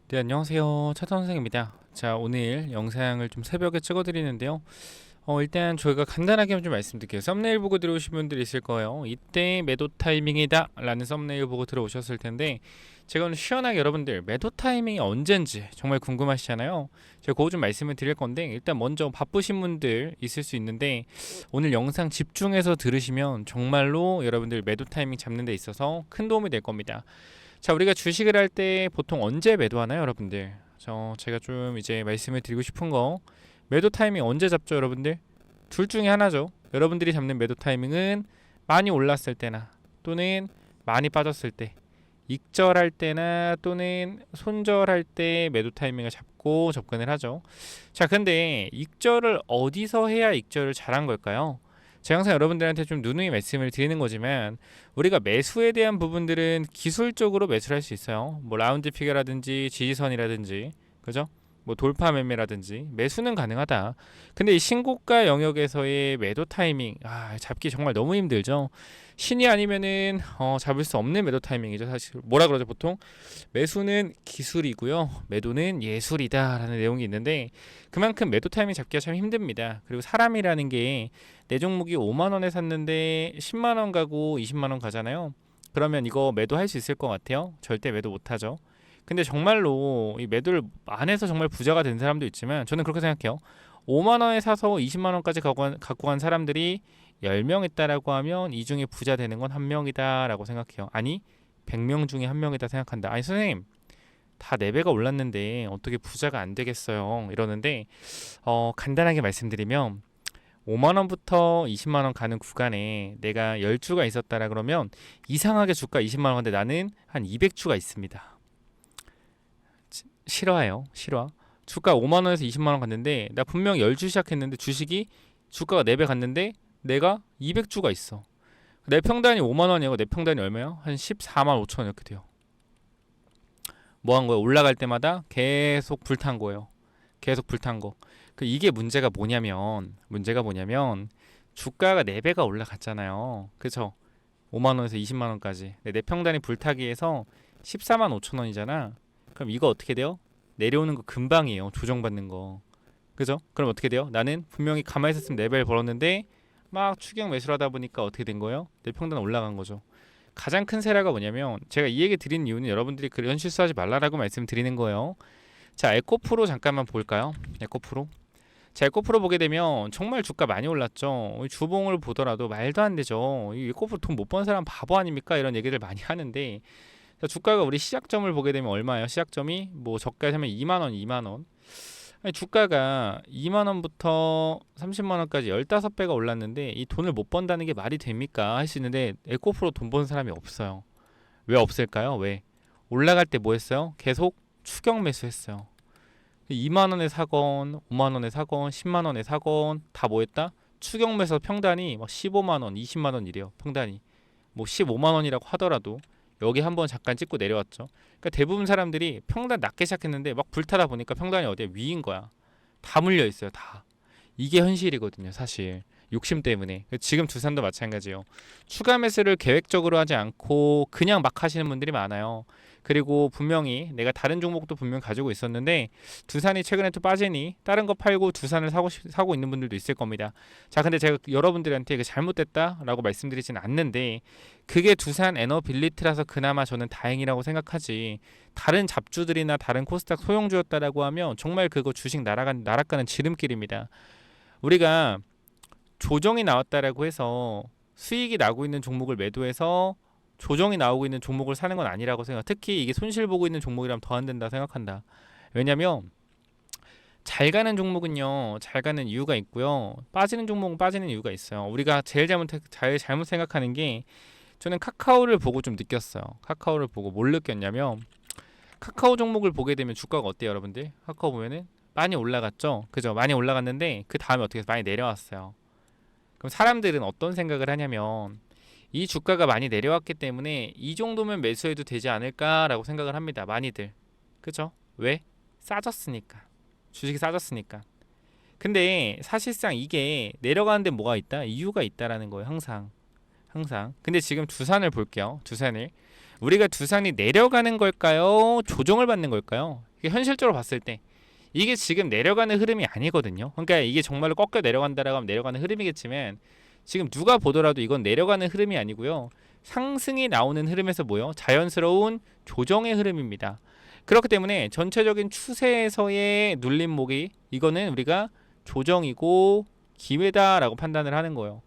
네, 안녕하세요. 차선 생입니다. 자, 오늘 영상을 좀 새벽에 찍어 드리는데요. 일단 저희가 간단하게 좀 말씀드릴게요. 썸네일 보고 들어오신 분들이 있을 거예요. 이때 매도 타이밍이다 라는 썸네일 보고 들어오셨을 텐데, 제가 오늘 시원하게 여러분들 매도 타이밍이 언젠지 정말 궁금하시잖아요. 제가 그거 좀 말씀을 드릴 건데, 일단 먼저 바쁘신 분들 있을 수 있는데, 오늘 영상 집중해서 들으시면 정말로 여러분들 매도 타이밍 잡는 데 있어서 큰 도움이 될 겁니다. 자, 우리가 주식을 할 때 보통 언제 매도하나요, 여러분들? 제가 좀 이제 말씀을 드리고 싶은 거, 매도 타이밍 언제 잡죠, 여러분들? 둘 중에 하나죠. 여러분들이 잡는 매도 타이밍은 많이 올랐을 때나 또는 많이 빠졌을 때, 익절할 때나 또는 손절할 때 매도 타이밍을 잡고 접근을 하죠. 자, 근데 익절을 어디서 해야 익절을 잘한 걸까요? 제가 항상 여러분들한테 좀 누누이 말씀을 드리는 거지만, 우리가 매수에 대한 부분들은 기술적으로 매수를 할 수 있어요. 뭐 라운드 피겨라든지 지지선이라든지, 그죠? 뭐 돌파 매매라든지 매수는 가능하다. 근데 이 신고가 영역에서의 매도 타이밍, 잡기 정말 너무 힘들죠. 신이 아니면은 잡을 수 없는 매도 타이밍이죠. 사실 뭐라 그러죠? 보통 매수는 기술이고요, 매도는 예술이다라는 내용이 있는데, 그만큼 매도 타이밍 잡기가 참 힘듭니다. 그리고 사람이라는 게 내 종목이 5만 원에 샀는데 10만 원 가고 20만 원 가잖아요. 그러면 이거 매도할 수 있을 것 같아요? 절대 매도 못 하죠. 근데 정말로 이 매도를 안 해서 정말 부자가 된 사람도 있지만, 저는 그렇게 생각해요. 5만 원에 사서 20만 원까지 갖고 간 사람들이 10명 있다라고 하면 이 중에 부자 되는 건 한 명이다라고 생각해요. 아니, 100명 중에 한 명이다 생각한다. 아니 선생님, 다 4배가 올랐는데 어떻게 부자가 안 되겠어요? 이러는데, 간단하게 말씀드리면 5만 원부터 20만 원 가는 구간에 내가 10주가 있었다라 그러면, 이상하게 주가 20만 원인데 나는 한 200주가 있습니다. 실화예요. 실화. 주가 5만 원에서 20만 원 갔는데 나 분명 10주 시작했는데 주식이 주가가 4배 갔는데 내가 200주가 있어. 내 평단이 5만 원이고 내 평단이 얼마예요? 한 14만 5천 원 이렇게 돼요. 뭐 한 거예요? 올라갈 때마다 계속 불탄 거예요. 계속 불탄 거. 이게 문제가 뭐냐면 주가가 4배가 올라갔잖아요. 그쵸? 5만 원에서 20만 원까지. 내 평단이 불타기에서 14만 5천 원이잖아. 그럼 이거 어떻게 돼요? 내려오는 거 금방이에요. 조정받는 거. 그죠? 그럼 어떻게 돼요? 나는 분명히 가만히 있었으면 4배를 벌었는데 막 추격 매수를 하다 보니까 어떻게 된 거예요? 내 평단 올라간 거죠. 가장 큰 세라가 뭐냐면, 제가 이 얘기 드린 이유는 여러분들이 그런 실수하지 말라라고 말씀드리는 거예요. 자, 에코프로 잠깐만 볼까요? 에코프로. 자, 에코프로 보게 되면 정말 주가 많이 올랐죠. 주봉을 보더라도 말도 안 되죠. 이 에코프로 돈 못 번 사람 바보 아닙니까? 이런 얘기를 많이 하는데, 자, 주가가 우리 시작점을 보게 되면 얼마예요? 시작점이 뭐 저가에 사면 2만 원, 2만 원. 아니, 주가가 2만 원부터 30만 원까지 15배가 올랐는데 이 돈을 못 번다는 게 말이 됩니까? 할 수 있는데, 에코프로 돈 번 사람이 없어요. 왜 없을까요? 왜? 올라갈 때 뭐 했어요? 계속 추격 매수했어요. 2만 원에 사건, 5만 원에 사건, 10만 원에 사건 다 뭐 했다? 추격 매수 평단이 막 15만 원, 20만 원 이래요. 평단이. 뭐 15만 원이라고 하더라도 여기 한번 잠깐 찍고 내려왔죠. 그러니까 대부분 사람들이 평단 낮게 시작했는데 막 불타다 보니까 평단이 어디에 위인 거야. 다 물려 있어요. 다. 이게 현실이거든요, 사실. 욕심 때문에. 지금 두산도 마찬가지예요. 추가 매수를 계획적으로 하지 않고 그냥 막 하시는 분들이 많아요. 그리고 분명히 내가 다른 종목도 분명 가지고 있었는데 두산이 최근에 또 빠지니 다른 거 팔고 두산을 사고 있는 분들도 있을 겁니다. 자, 근데 제가 여러분들한테 잘못됐다라고 말씀드리진 않는데, 그게 두산 에너빌리티라서 그나마 저는 다행이라고 생각하지, 다른 잡주들이나 다른 코스닥 소형주였다라고 하면 정말 그거 주식 날아가는 지름길입니다. 우리가 조정이 나왔다라고 해서 수익이 나고 있는 종목을 매도해서 조정이 나오고 있는 종목을 사는 건 아니라고 생각. 특히 이게 손실 보고 있는 종목이라면 더 안 된다 생각한다. 왜냐면 잘 가는 종목은요, 잘 가는 이유가 있고요, 빠지는 종목은 빠지는 이유가 있어요. 우리가 잘못 생각하는 게, 저는 카카오를 보고 좀 느꼈어요. 카카오를 보고 뭘 느꼈냐면, 카카오 종목을 보게 되면 주가가 어때요, 여러분들? 카카오 보면은 많이 올라갔죠. 그죠? 많이 올라갔는데 그 다음에 어떻게 해서 많이 내려왔어요. 그럼 사람들은 어떤 생각을 하냐면, 이 주가가 많이 내려왔기 때문에 이 정도면 매수해도 되지 않을까라고 생각을 합니다. 많이들. 그죠? 왜? 싸졌으니까. 주식이 싸졌으니까. 근데 사실상 이게 내려가는데 뭐가 있다? 이유가 있다라는 거예요. 항상. 항상. 근데 지금 두산을 볼게요. 두산을 우리가 두산이 내려가는 걸까요? 조정을 받는 걸까요? 이게 현실적으로 봤을 때 이게 지금 내려가는 흐름이 아니거든요. 그러니까 이게 정말로 꺾여 내려간다라고 하면 내려가는 흐름이겠지만 지금 누가 보더라도 이건 내려가는 흐름이 아니고요. 상승이 나오는 흐름에서 뭐요? 자연스러운 조정의 흐름입니다. 그렇기 때문에 전체적인 추세에서의 눌림목이 이거는 우리가 조정이고 기회다라고 판단을 하는 거예요.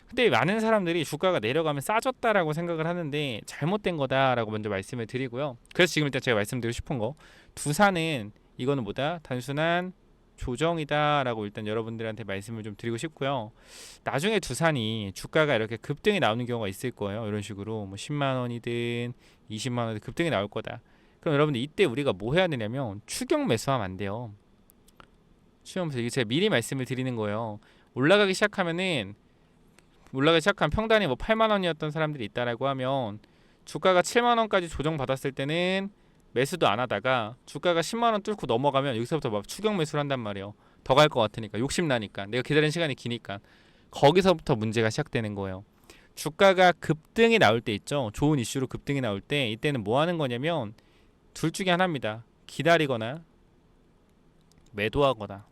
근데 많은 사람들이 주가가 내려가면 싸졌다라고 생각을 하는데 잘못된 거다라고 먼저 말씀을 드리고요. 그래서 지금 일단 제가 말씀드리고 싶은 거 두산은 이거는 뭐다? 단순한 조정이다라고 일단 여러분들한테 말씀을 좀 드리고 싶고요. 나중에 두산이 주가가 이렇게 급등이 나오는 경우가 있을 거예요. 이런 식으로 뭐 10만 원이든 20만 원이든 급등이 나올 거다. 그럼 여러분들 이때 우리가 뭐 해야 되냐면 추격 매수하면 안 돼요. 추격 매수 이게 제가 미리 말씀을 드리는 거예요. 올라가기 시작하면 평단이 뭐 8만 원이었던 사람들이 있다라고 하면 주가가 7만 원까지 조정받았을 때는 매수도 안 하다가 주가가 10만 원 뚫고 넘어가면 여기서부터 막 추격 매수를 한단 말이에요. 더 갈 것 같으니까 욕심 나니까 내가 기다리는 시간이 기니까 거기서부터 문제가 시작되는 거예요. 주가가 급등이 나올 때 있죠. 좋은 이슈로 급등이 나올 때 이때는 뭐 하는 거냐면 둘 중에 하나입니다. 기다리거나 매도하거나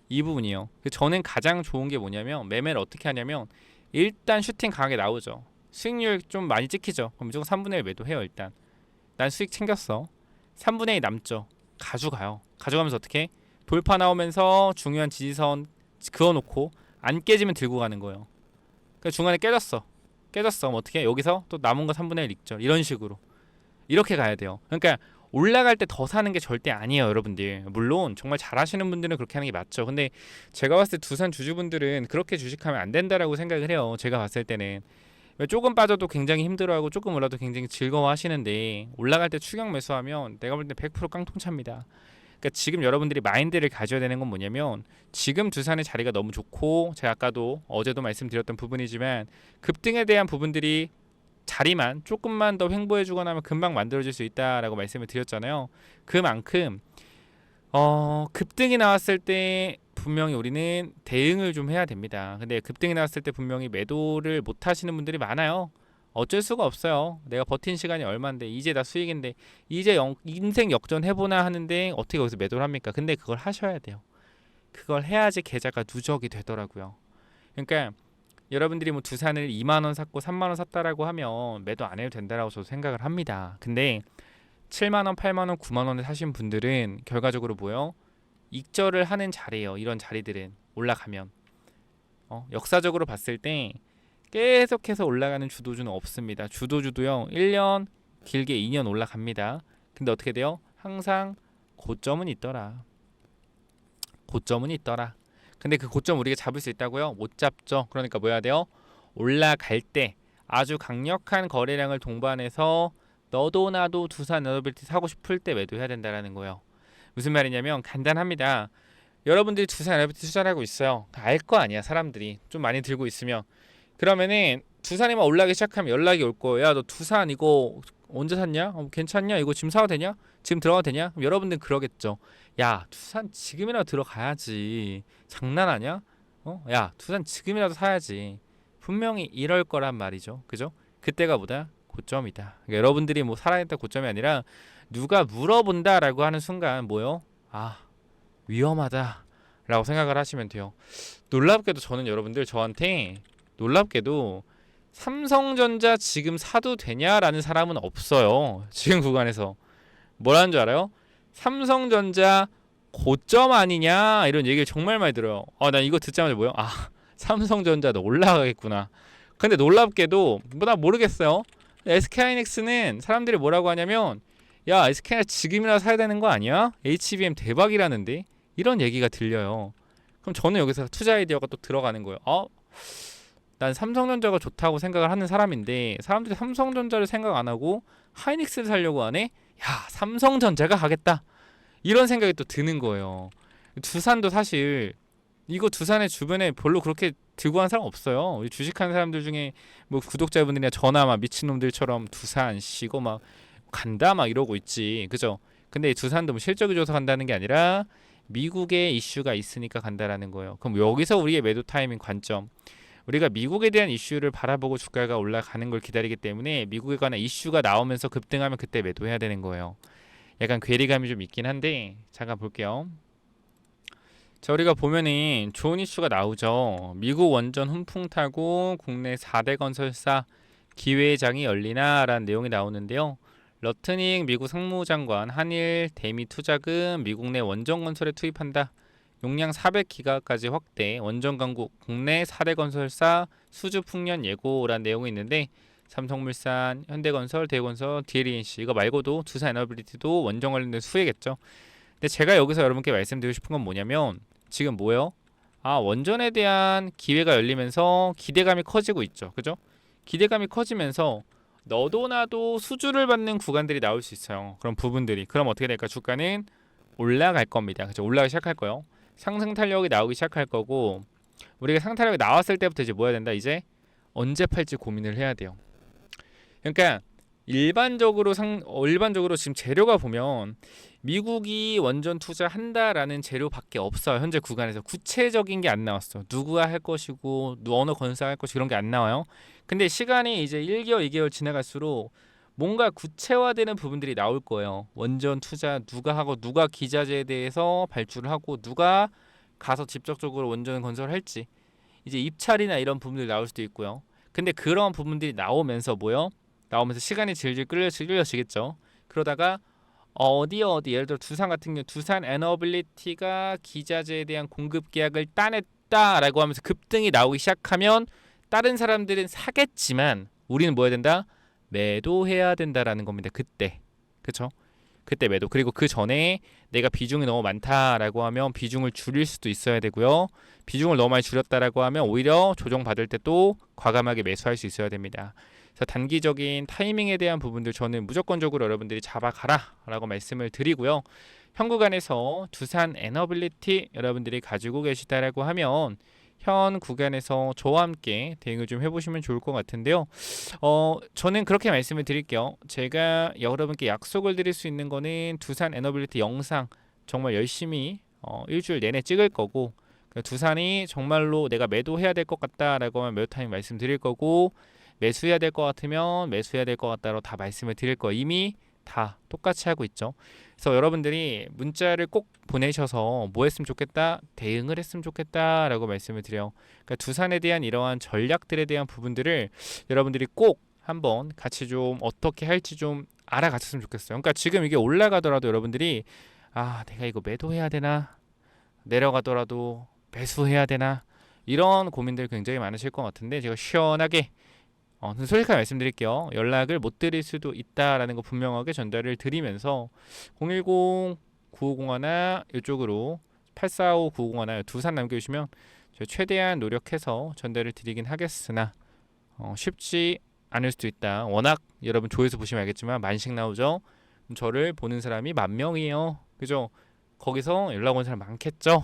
이 부분이요. 저는 가장 좋은 게 뭐냐면 매매를 어떻게 하냐면 일단 슈팅 강하게 나오죠. 수익률 좀 많이 찍히죠. 그럼 무조건 3분의 1 매도해요. 일단 난 수익 챙겼어. 3분의 1 남죠. 가져가요. 가져가면서 어떻게 돌파 나오면서 중요한 지지선 그어놓고 안 깨지면 들고 가는 거예요. 그러니까 중간에 깨졌어. 그럼 어떻게 여기서 또 남은 거 3분의 1 익절 이런 식으로 이렇게 가야 돼요. 그러니까 올라갈 때 더 사는 게 절대 아니에요, 여러분들. 물론 정말 잘하시는 분들은 그렇게 하는 게 맞죠. 근데 제가 봤을 때 두산 주주분들은 그렇게 주식하면 안 된다라고 생각을 해요. 제가 봤을 때는 조금 빠져도 굉장히 힘들어하고 조금 올라도 굉장히 즐거워하시는데 올라갈 때 추격 매수하면 내가 볼 때 100% 깡통차입니다. 그러니까 지금 여러분들이 마인드를 가져야 되는 건 뭐냐면 지금 두산의 자리가 너무 좋고 제가 아까도 어제도 말씀드렸던 부분이지만 급등에 대한 부분들이 자리만 조금만 더 횡보해 주거나 하면 금방 만들어질 수 있다라고 말씀을 드렸잖아요. 그만큼 급등이 나왔을 때 분명히 우리는 대응을 좀 해야 됩니다. 근데 급등이 나왔을 때 분명히 매도를 못 하시는 분들이 많아요. 어쩔 수가 없어요. 내가 버틴 시간이 얼만데 이제 나 수익인데 이제 인생 역전 해보나 하는데 어떻게 거기서 매도를 합니까? 근데 그걸 하셔야 돼요. 그걸 해야지 계좌가 누적이 되더라고요. 그러니까 여러분들이 뭐 두산을 2만 원 샀고 3만 원 샀다라고 하면 매도 안 해도 된다라고 저도 생각을 합니다. 근데 7만 원, 8만 원, 9만 원에 사신 분들은 결과적으로 뭐요? 익절을 하는 자리예요. 이런 자리들은 올라가면 역사적으로 봤을 때 계속해서 올라가는 주도주는 없습니다. 주도주도요 1년 길게 2년 올라갑니다. 근데 어떻게 돼요? 항상 고점은 있더라. 근데 그 고점 우리가 잡을 수 있다고요? 못 잡죠. 그러니까 뭐 해야 돼요? 올라갈 때 아주 강력한 거래량을 동반해서 너도 나도 두산 에너빌티 사고 싶을 때 매도해야 된다라는 거예요. 무슨 말이냐면 간단합니다. 여러분들이 두산 에너빌티 투자하고 있어요. 알 거 아니야 사람들이 좀 많이 들고 있으면 그러면은 두산이만 올라가기 시작하면 연락이 올 거예요. 야 너 두산 이거 언제 샀냐? 괜찮냐? 이거 지금 사도 되냐? 지금 들어가도 되냐? 그럼 여러분들은 그러겠죠. 야 두산 지금이라도 들어가야지. 장난하냐? 야 두산 지금이라도 사야지. 분명히 이럴 거란 말이죠. 그죠? 그때가 뭐다? 고점이다. 그러니까 여러분들이 뭐 살아있다 고점이 아니라 누가 물어본다라고 하는 순간 뭐요? 아 위험하다라고 생각을 하시면 돼요. 놀랍게도 저는 여러분들 저한테 놀랍게도 삼성전자 지금 사도 되냐라는 사람은 없어요. 지금 구간에서 뭐라는 줄 알아요? 삼성전자 고점 아니냐 이런 얘기를 정말 많이 들어요. 난 이거 듣자마자 뭐요? 삼성전자도 올라가겠구나. 근데 놀랍게도 나 모르겠어요. SK하이닉스는 사람들이 뭐라고 하냐면 야 SK하이닉스 지금이라 사야 되는 거 아니야? HBM 대박이라는데 이런 얘기가 들려요. 그럼 저는 여기서 투자 아이디어가 또 들어가는 거예요. 난 삼성전자가 좋다고 생각을 하는 사람인데 사람들이 삼성전자를 생각 안 하고 하이닉스를 사려고 하네? 야 삼성전자가 가겠다 이런 생각이 또 드는 거예요. 두산도 사실 이거 두산의 주변에 별로 그렇게 들고 간 사람 없어요. 우리 주식하는 사람들 중에 뭐 구독자분들이나 저나 막 미친놈들처럼 두산 이거 막 간다 막 이러고 있지 그죠? 근데 두산도 뭐 실적이 좋아서 간다는 게 아니라 미국의 이슈가 있으니까 간다라는 거예요. 그럼 여기서 우리의 매도 타이밍 관점 우리가 미국에 대한 이슈를 바라보고 주가가 올라가는 걸 기다리기 때문에 미국에 관한 이슈가 나오면서 급등하면 그때 매도해야 되는 거예요. 약간 괴리감이 좀 있긴 한데 잠깐 볼게요. 자, 우리가 보면은 좋은 이슈가 나오죠. 미국 원전 훈풍 타고 국내 4대 건설사 기회장이 열리나라는 내용이 나오는데요. 러트닝 미국 상무장관 한일 대미 투자금 미국 내 원전 건설에 투입한다. 용량 400기가까지 확대 원전 강국 국내 4대 건설사 수주 풍년 예고라는 내용이 있는데 삼성물산, 현대건설, 대우건설, DLENC 이거 말고도 두산에너빌리티도 원전 관련된 수혜겠죠. 근데 제가 여기서 여러분께 말씀드리고 싶은 건 뭐냐면 지금 뭐예요? 원전에 대한 기회가 열리면서 기대감이 커지고 있죠. 그죠? 기대감이 커지면서 너도 나도 수주를 받는 구간들이 나올 수 있어요. 그런 부분들이. 그럼 어떻게 될까? 주가는 올라갈 겁니다. 그죠? 올라가기 시작할 거예요. 상승 탄력이 나오기 시작할 거고 우리가 상승 탄력이 나왔을 때부터 이제 뭐 해야 된다? 이제 언제 팔지 고민을 해야 돼요. 그러니까 일반적으로 지금 재료가 보면 미국이 원전 투자한다라는 재료밖에 없어요. 현재 구간에서 구체적인 게 안 나왔어. 누구가 할 것이고 어느 건설가 할 것이 그런 게 안 나와요. 근데 시간이 이제 1개월, 2개월 지나갈수록 뭔가 구체화되는 부분들이 나올 거예요. 원전 투자 누가 하고 누가 기자재에 대해서 발주를 하고 누가 가서 직접적으로 원전 건설할지 이제 입찰이나 이런 부분들이 나올 수도 있고요. 근데 그런 부분들이 나오면서 뭐요? 나오면서 시간이 질질 끌려지겠죠. 그러다가 어디 예를 들어 두산 같은 경우 두산 에너빌리티가 기자재에 대한 공급 계약을 따냈다라고 하면서 급등이 나오기 시작하면 다른 사람들은 사겠지만 우리는 뭐 해야 된다? 매도해야 된다라는 겁니다. 그때. 그쵸? 그때 매도. 그리고 그 전에 내가 비중이 너무 많다라고 하면 비중을 줄일 수도 있어야 되고요. 비중을 너무 많이 줄였다라고 하면 오히려 조정받을 때 또 과감하게 매수할 수 있어야 됩니다. 그래서 단기적인 타이밍에 대한 부분들 저는 무조건적으로 여러분들이 잡아가라라고 말씀을 드리고요. 현 구간에서 두산 에너빌리티 여러분들이 가지고 계시다라고 하면 현 구간에서 저와 함께 대응을 좀 해보시면 좋을 것 같은데요. 저는 그렇게 말씀을 드릴게요. 제가 여러분께 약속을 드릴 수 있는 거는 두산 에너빌리티 영상 정말 열심히 일주일 내내 찍을 거고 두산이 정말로 내가 매도해야 될 것 같다라고 하면 매도 타이밍 말씀드릴 거고 매수해야 될 것 같으면 매수해야 될 것 같다로 다 말씀을 드릴 거예요. 이미 다 똑같이 하고 있죠. 그래서 여러분들이 문자를 꼭 보내셔서 뭐 했으면 좋겠다, 대응을 했으면 좋겠다라고 말씀을 드려요. 그러니까 두산에 대한 이러한 전략들에 대한 부분들을 여러분들이 꼭 한번 같이 좀 어떻게 할지 좀 알아가셨으면 좋겠어요. 그러니까 지금 이게 올라가더라도 여러분들이 내가 이거 매도해야 되나, 내려가더라도 매수해야 되나 이런 고민들 굉장히 많으실 것 같은데 제가 시원하게 솔직하게 말씀드릴게요. 연락을 못 드릴 수도 있다라는 거 분명하게 전달을 드리면서 010-9501 이쪽으로 845-9501 두산 남겨주시면 저희 최대한 노력해서 전달을 드리긴 하겠으나 쉽지 않을 수도 있다. 워낙 여러분 조회수 보시면 알겠지만 만씩 나오죠. 저를 보는 사람이 10,000명이에요. 그죠? 거기서 연락 온 사람 많겠죠.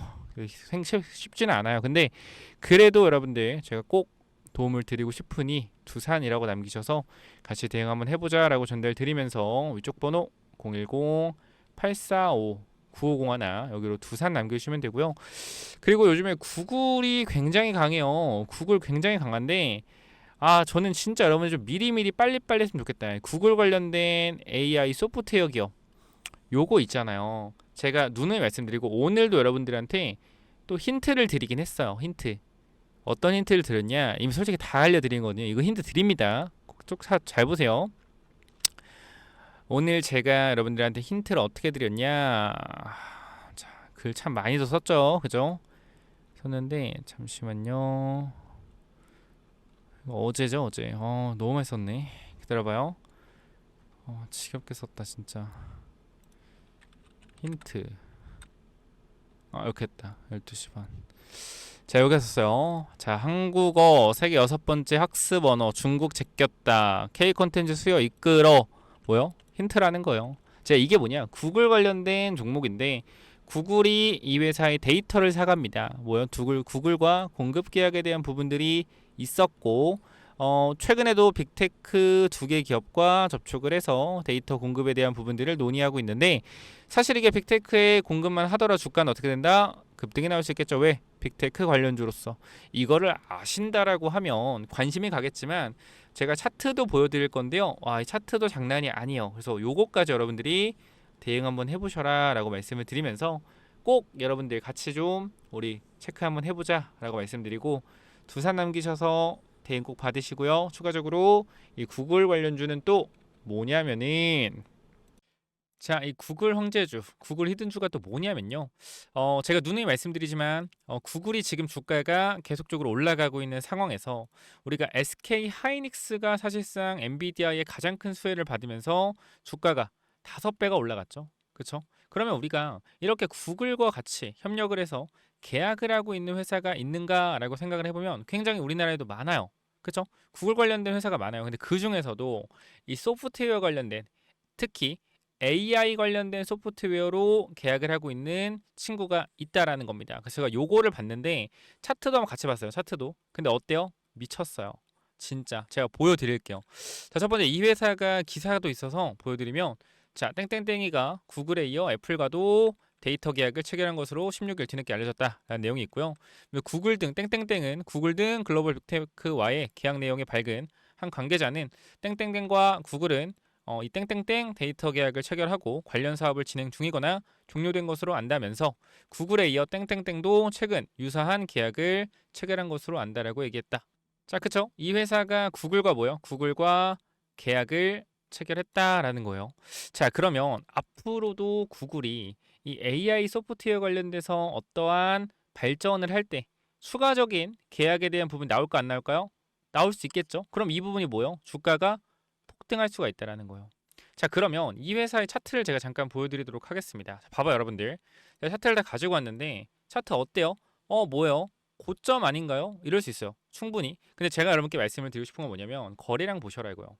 쉽지는 않아요. 근데 그래도 여러분들 제가 꼭 도움을 드리고 싶으니 두산이라고 남기셔서 같이 대응 한번 해보자 라고 전달 드리면서 위쪽 번호 010-845-9501 여기로 두산 남겨주시면 되고요. 그리고 요즘에 구글이 굉장히 강해요. 구글 굉장히 강한데 저는 진짜 여러분들 좀 미리미리 빨리빨리 했으면 좋겠다. 구글 관련된 AI 소프트웨어 기업 요거 있잖아요. 제가 누누이 말씀드리고 오늘도 여러분들한테 또 힌트를 드리긴 했어요. 힌트. 어떤 힌트를 드렸냐? 이미 솔직히 다 알려드린 거거든요. 이거 힌트 드립니다. 쭉 잘 보세요. 오늘 제가 여러분들한테 힌트를 어떻게 드렸냐? 글 참 많이도 썼죠, 그죠? 썼는데 잠시만요. 어제죠, 어제. 너무 많이 썼네. 기다려봐요. 지겹게 썼다 진짜. 힌트. 이렇게 했다. 12시 반. 자, 여기 썼어요. 자, 한국어 세계 6번째 학습 언어 중국 제꼈다. K 콘텐츠 수요 이끌어. 뭐요? 힌트라는 거예요. 자, 이게 뭐냐? 구글 관련된 종목인데 구글이 이 회사의 데이터를 사갑니다. 뭐요? 구글과 공급 계약에 대한 부분들이 있었고 최근에도 빅테크 2개 기업과 접촉을 해서 데이터 공급에 대한 부분들을 논의하고 있는데 사실 이게 빅테크의 공급만 하더라도 주가는 어떻게 된다? 급등이 나올 수 있겠죠. 왜? 빅테크 관련주로서 이거를 아신다라고 하면 관심이 가겠지만 제가 차트도 보여드릴 건데요. 와, 이 차트도 장난이 아니에요. 그래서 요거까지 여러분들이 대응 한번 해보셔라 라고 말씀을 드리면서 꼭 여러분들 같이 좀 우리 체크 한번 해보자 라고 말씀드리고 두산 남기셔서 대응 꼭 받으시고요. 추가적으로 이 구글 관련주는 또 뭐냐면은 자, 이 구글 황제주, 구글 히든주가 또 뭐냐면요. 제가 누누이 말씀드리지만 구글이 지금 주가가 계속적으로 올라가고 있는 상황에서 우리가 SK 하이닉스가 사실상 엔비디아의 가장 큰 수혜를 받으면서 주가가 5배가 올라갔죠. 그렇죠? 그러면 우리가 이렇게 구글과 같이 협력을 해서 계약을 하고 있는 회사가 있는가라고 생각을 해보면 굉장히 우리나라에도 많아요. 그렇죠? 구글 관련된 회사가 많아요. 근데 그 중에서도 이 소프트웨어 관련된 특히 AI 관련된 소프트웨어로 계약을 하고 있는 친구가 있다라는 겁니다. 그래서 제가 요거를 봤는데 차트도 한번 같이 봤어요. 차트도. 근데 어때요? 미쳤어요. 진짜 제가 보여드릴게요. 자, 첫 번째 이 회사가 기사도 있어서 보여드리면 자, 땡땡땡이가 구글에 이어 애플과도 데이터 계약을 체결한 것으로 16일 뒤늦게 알려졌다라는 내용이 있고요. 구글 등 땡땡땡은 구글 등 글로벌 빅테크와의 계약 내용이 밝은 한 관계자는 땡땡땡과 구글은 이 땡땡땡 데이터 계약을 체결하고 관련 사업을 진행 중이거나 종료된 것으로 안다면서 구글에 이어 땡땡땡도 최근 유사한 계약을 체결한 것으로 안다라고 얘기했다. 자, 그쵸? 이 회사가 구글과 뭐요? 구글과 계약을 체결했다라는 거예요. 자, 그러면 앞으로도 구글이 이 AI 소프트웨어 관련돼서 어떠한 발전을 할 때 추가적인 계약에 대한 부분이 나올까 안 나올까요? 나올 수 있겠죠. 그럼 이 부분이 뭐요? 주가가 폭등할 수가 있다라는 거예요. 자, 그러면 이 회사의 차트를 제가 잠깐 보여드리도록 하겠습니다. 자, 봐봐요, 여러분들. 제가 차트를 다 가지고 왔는데 차트 어때요? 뭐요? 고점 아닌가요? 이럴 수 있어요. 충분히. 근데 제가 여러분께 말씀을 드리고 싶은 건 뭐냐면 거래량 보셔라고요.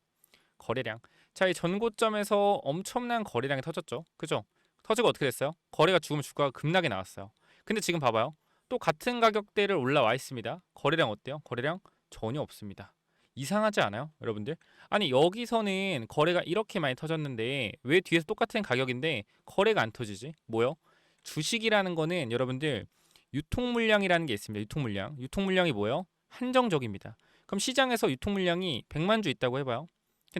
거래량. 자, 이 전고점에서 엄청난 거래량이 터졌죠. 그죠? 터지고 어떻게 됐어요? 거래가 죽으면 주가가 급락이 나왔어요. 근데 지금 봐봐요. 또 같은 가격대를 올라와 있습니다. 거래량 어때요? 거래량 전혀 없습니다. 이상하지 않아요, 여러분들? 아니, 여기서는 거래가 이렇게 많이 터졌는데 왜 뒤에서 똑같은 가격인데 거래가 안 터지지? 뭐요? 주식이라는 거는 여러분들 유통 물량이라는 게 있습니다. 유통 물량. 유통 물량이 뭐예요? 한정적입니다. 그럼 시장에서 유통 물량이 100만 주 있다고 해봐요.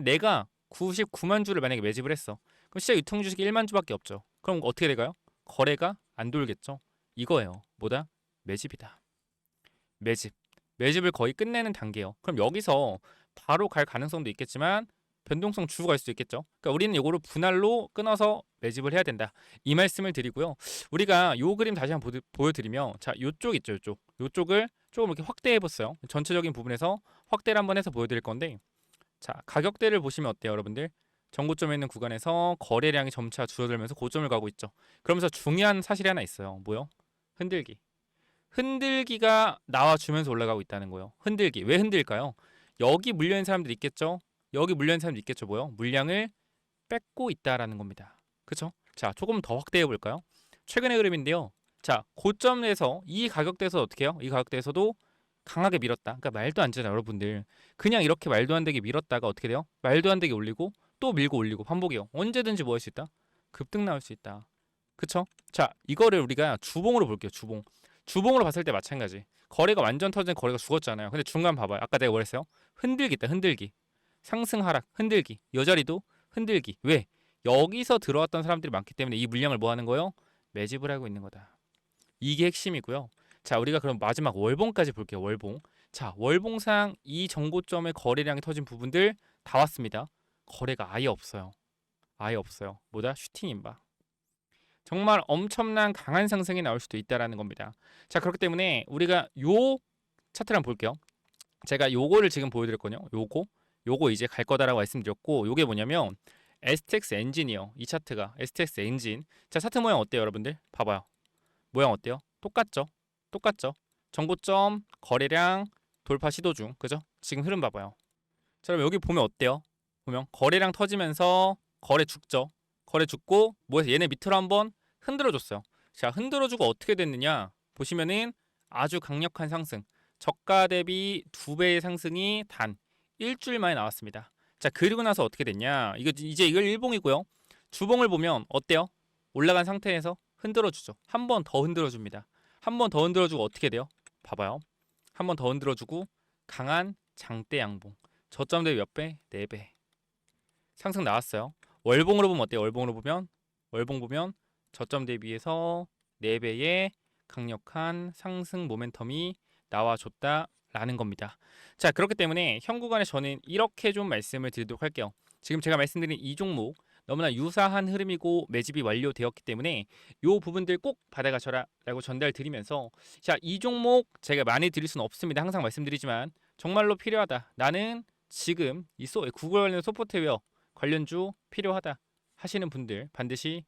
내가 99만 주를 만약에 매집을 했어. 그럼 시장 유통 주식이 1만 주밖에 없죠. 그럼 어떻게 될까요? 거래가 안 돌겠죠. 이거예요. 뭐다? 매집이다. 매집. 매집을 거의 끝내는 단계예요. 그럼 여기서 바로 갈 가능성도 있겠지만 변동성 주고 갈 수도 있겠죠. 그러니까 우리는 이거를 분할로 끊어서 매집을 해야 된다. 이 말씀을 드리고요. 우리가 요 그림 다시 한번 보여드리면 자, 요쪽 있죠, 요쪽. 요쪽을 조금 이렇게 확대해 봤어요. 전체적인 부분에서 확대를 한번 해서 보여드릴 건데 자, 가격대를 보시면 어때요, 여러분들? 전고점에 있는 구간에서 거래량이 점차 줄어들면서 고점을 가고 있죠. 그러면서 중요한 사실이 하나 있어요. 뭐요? 흔들기. 흔들기가 나와주면서 올라가고 있다는 거예요. 흔들기. 왜 흔들까요? 여기 물려있는 사람들이 있겠죠? 여기 물려있는 사람들이 있겠죠? 뭐요? 물량을 뺏고 있다라는 겁니다. 그쵸? 자, 조금 더 확대해 볼까요? 최근의 흐름인데요. 자, 고점에서 이 가격대에서 어떻게 해요? 이 가격대에서도 강하게 밀었다. 그러니까 말도 안 되잖아요, 여러분들. 그냥 이렇게 말도 안 되게 밀었다가 어떻게 돼요? 말도 안 되게 올리고 또 밀고 올리고 반복이요. 언제든지 뭐 할 수 있다? 급등 나올 수 있다. 그쵸? 자, 이거를 우리가 주봉으로 볼게요. 주봉. 주봉으로 봤을 때 마찬가지. 거래가 완전 터진 거래가 죽었잖아요. 근데 중간 봐봐요. 아까 내가 뭐랬어요? 흔들기 있다. 흔들기. 상승 하락. 흔들기. 여자리도 흔들기. 왜? 여기서 들어왔던 사람들이 많기 때문에 이 물량을 뭐 하는 거예요? 매집을 하고 있는 거다. 이게 핵심이고요. 자, 우리가 그럼 마지막 월봉까지 볼게요. 월봉. 자, 월봉상 이 정고점의 거래량이 터진 부분들 다 왔습니다. 거래가 아예 없어요. 아예 없어요. 뭐다? 슈팅 임박. 정말 엄청난 강한 상승이 나올 수도 있다라는 겁니다. 자, 그렇기 때문에 우리가 요 차트를 한번 볼게요. 제가 요거를 지금 보여드렸거든요. 요거 이제 갈 거다라고 말씀드렸고, 요게 뭐냐면 STX 엔진이요. 이 차트가 STX 엔진. 자, 차트 모양 어때요, 여러분들? 봐봐요. 모양 어때요? 똑같죠? 똑같죠? 정고점, 거래량, 돌파 시도 중, 그죠? 지금 흐름 봐봐요. 자, 그럼 여기 보면 어때요? 보면 거래량 터지면서 거래 죽죠? 거래 죽고 뭐해서 얘네 밑으로 한번 흔들어줬어요. 자, 흔들어주고 어떻게 됐느냐? 보시면은 아주 강력한 상승. 저가 대비 2배의 상승이 단 일주일 만에 나왔습니다. 자, 그리고 나서 어떻게 됐냐? 이걸 일봉이고요. 주봉을 보면 어때요? 올라간 상태에서 흔들어주죠. 한 번 더 흔들어줍니다. 한 번 더 흔들어주고 어떻게 돼요? 봐봐요. 한 번 더 흔들어주고 강한 장대 양봉. 저점 대비 몇 배? 4배. 상승 나왔어요. 월봉으로 보면 어때요? 월봉 보면 저점 대비해서 4배의 강력한 상승 모멘텀이 나와줬다라는 겁니다. 자, 그렇기 때문에 현 구간에 저는 이렇게 좀 말씀을 드리도록 할게요. 지금 제가 말씀드린 이 종목 너무나 유사한 흐름이고 매집이 완료되었기 때문에 요 부분들 꼭 받아가셔라 라고 전달 드리면서, 자, 이 종목 제가 많이 드릴 수는 없습니다. 항상 말씀드리지만 정말로 필요하다. 나는 지금 이 구글 관련 소프트웨어 관련주 필요하다 하시는 분들 반드시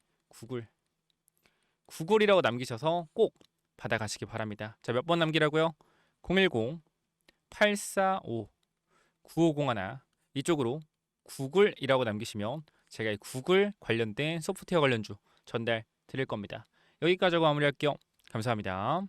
구글이라고 남기셔서 꼭 받아가시기 바랍니다. 자, 몇 번 남기라고요? 010-845-9501 이쪽으로 구글이라고 남기시면 제가 이 구글 관련된 소프트웨어 관련주 전달 드릴 겁니다. 여기까지 하고 마무리할게요. 감사합니다.